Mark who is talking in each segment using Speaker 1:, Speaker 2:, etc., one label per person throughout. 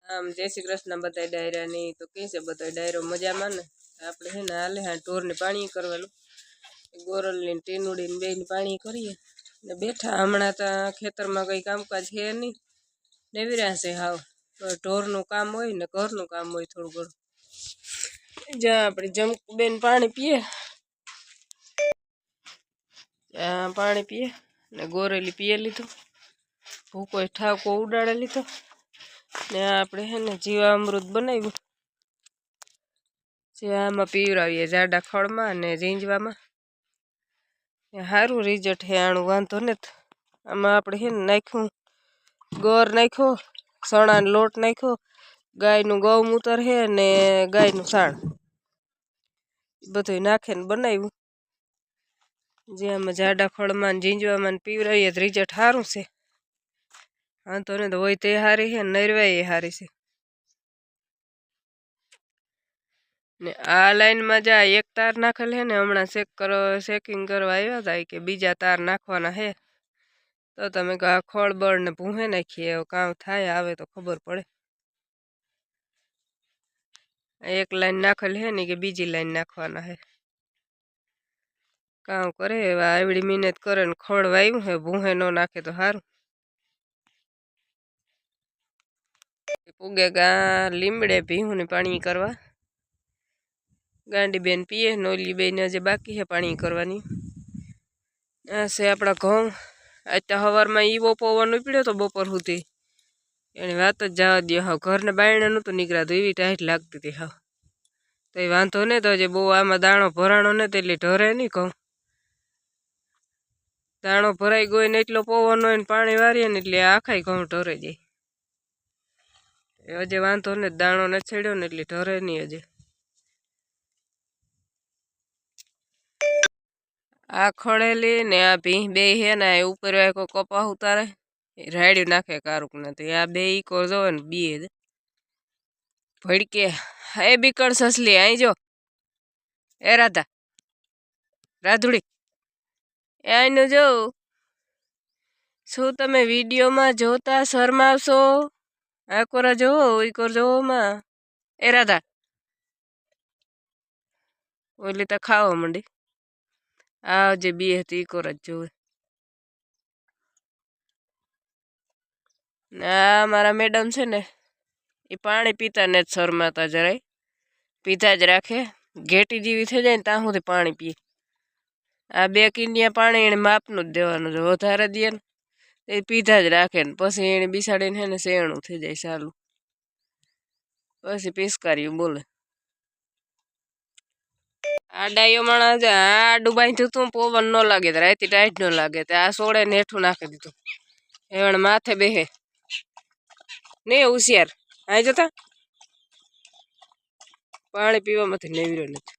Speaker 1: આમ જય શ્રી કૃષ્ણ બધા ડાયરા ની તો કે છે બધા ડાયરો મજામાં ને આપણે છે ને હાલે હા ઢોરને પાણી કરવાનું ગોરલ ને ટીનુડી ને બેને પાણી કરીએ ને બેઠા હમણાં તો ખેતરમાં કઈ કામકાજ છે નહીં નેવીરા છે હાવ ઢોરનું કામ હોય ને ઘરનું કામ હોય થોડું ઘણું જ્યાં આપણે જમકુબેન પાણી પીએ ત્યાં પાણી પીએ ને ગોરેલી પીએ લીધું ભૂકો ઠાકો ઉડાડે લીધો ને આપણે હે ને જીવામૃત બનાવ્યું જે આમાં પીવરાવીએ જાડા ખળમાં અને ઝીંજવામાં સારું રિઝલ્ટ હે આણું વાંધો નથી આમાં આપણે હે ને નાખ્યું ગોર નાખ્યો સણાનો લોટ નાખ્યો ગાયનું ગૌમૂત્ર હે ને ગાયનું સાણ બધું નાખીને બનાવ્યું જે આમાં જાડા ખળમાં ઝીંજવામાં પીવરાવીએ તો રિઝલ્ટ સારું છે વાંધો ને તો હોય તે સારી છે નરવાઈ સારી છે ને આ લાઈનમાં જા એક તાર નાખેલ હે ને હમણાં ચેકિંગ કરવા આવ્યા હતા કે બીજા તાર નાખવાના હે તો તમે આ ખળ બળ ને ભૂંહે નાખીએ કામ થાય આવે તો ખબર પડે એક લાઈન નાખેલ હે ને કે બીજી લાઈન નાખવાના હે કામ કરે આવડી મહેનત કરે ને ખળ વાવ્યું હે ભૂંહે ન નાખે તો સારું પૂગે ગા લીમડે ભીહું ને પાણી કરવા ગાંડી બેન પીએ નોલી બેન હજી બાકી છે પાણી કરવાની આ છે આપણા ઘઉં અત્યારે સવારમાં ઈવો પવન ઉપડ્યો તો બપોર સુધી એની વાત જ જવા દો હાવ ઘરને બાયણે નહોતું નીકળાતું એવી ટાઈટ લાગતી હતી હાવ તો એ વાંધો નહીં તો હજી બહુ આમાં દાણો ભરાણો નથી એટલે ઢરે નહીં ઘઉં દાણો ભરાઈ ગયો ને એટલો પવન હોય ને પાણી વારીએ ને એટલે આખાય ઘઉં ઢરે જાય હજી વાંધો ને દાણો ને છેડ્યો ને એટલે ઢરે નહીં હજી આ ખળેલી ને આ ભીં બે હે ને ઉપર કોઈ કપા ઉતારે રાડ્યું નાખે કારુક નથી આ બે ઈકો જોવે ને બીએ ભડકે એ બીકળ સસલી આઈ જો એ રાધા રાધુડી એ આઈનું જો શું તમે વિડીયોમાં જોતા શરમાવશો આ કોરા જોવો ઈકોર જોવો માં એ રાધા ઓલી તો ખાવા માંડી આ જે બી હતી ઈકોર જ જોવે આ મારા મેડમ છે ને એ પાણી પીતા ને જ શરમાતા જરાય પીધા જ રાખે ઘેટી જેવી થઈ જાય ને ત્યાં સુધી પાણી પીએ આ બે કિનિયા પાણી એને માપનું જ દેવાનું છે વધારે દે ને એ પીધા જ રાખે ને પછી એને બિસાડીને હે ને શેરણું થઈ જાય સારું પછી પિસ્કાર્યું બોલે આ ડાયો માણસ આ ડુબાઈ તું પવન ન લાગે તો રાતી ટાઈટ ન લાગે તો આ સોડે ને હેઠું નાખી દીધું એવણ માથે બેહે ને હોશિયાર આ જતા પાણી પીવામાંથી નેવરો નથી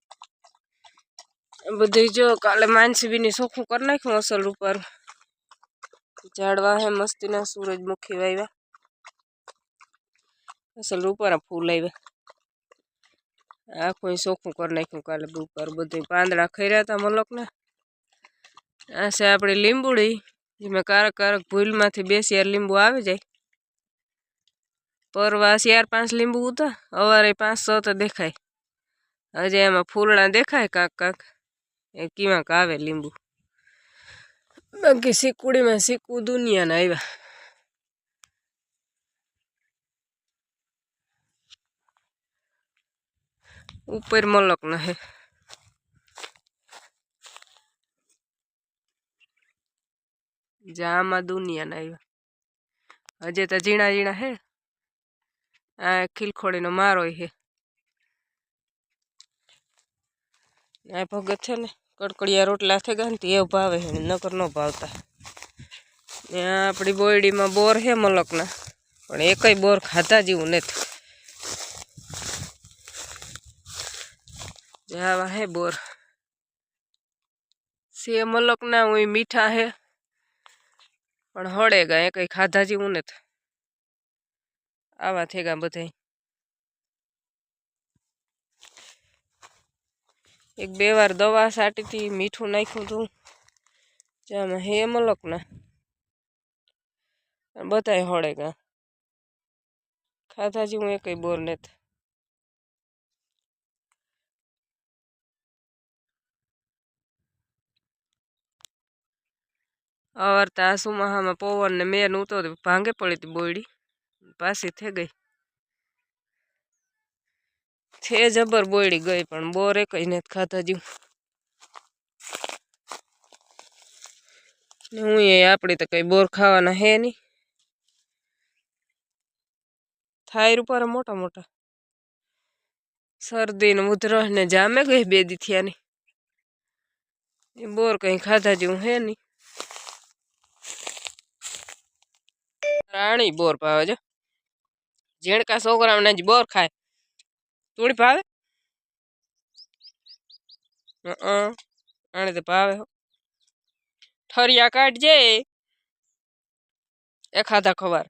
Speaker 1: બધું જો કાલે માનસીબીની ચોખ્ખું કરી નાખ્યું અસલ રૂપારું ઝાડવા હે મસ્તીના સૂરજમુખી વાવ્યા અસલ રૂપારા ફૂલ આવ્યા આખું ચોખ્ખું કરી નાખ્યું કાલે રૂપારું બધું પાંદડા ખર્યા હતા મલકને આ છે આપણી લીંબુડી જેમાં કારક કારક ભૂલમાંથી 2 શેર લીંબુ આવી જાય પરવા 4-5 લીંબુ હતા અવારે 5-6 તો દેખાય હજી એમાં ફૂલડા દેખાય કાંક કાંક એ કીવાક આવે લીંબુ બાકી શીકુડીમાં શીકવું દુનિયાના આવ્યા ઉપર મલક ના હે જામાં દુનિયાના આવ્યા હજી તો ઝીણા ઝીણા હે આ ખીલખોડીનો મારો હે આ ભગત છે ને કડકડિયા રોટલા થઈ ગયા ને એ ભાવે છે નકર ન ભાવતા ને આપણી બોયડીમાં બોર હે મલકના પણ એકય બોર ખાધા જેવું નથી આવા હે બોર સે મલકના હું મીઠા હે પણ હળે ગયા એ કઈ ખાધા જેવું નથી આવા થઈ ગયા બધા 1-2 વાર દવા સાટી હતી મીઠું નાખ્યું હતું જામાં હે મલકના બધા હળે ગયા ખાધા જેવું એ કઈ બોર નથી. અવારતા આસુમાહામાં પવન ને મેન ઉતો ભાંગે પડી હતી બોયડી પાછી થઈ ગઈ છે જબર બોયડી ગઈ પણ બોર એ કઈ નથી ખાધા જેવું. ને હું એ આપડી તો કઈ બોર ખાવાના હે નહીં. થાયર ઉપર મોટા મોટા શરદી ને ઉધરસ ને જામે ગઈ 2 દી થયાની. એ બોર કઈ ખાધા જેવું હે નહીં. રાણી બોર ભાવે છે. ઝીણકા છોકરાઓને જ બોર ખાય. થોડી ભાવે આને તો ભાવે હો. ઠરિયા કાઢજે એખાદા ખવાર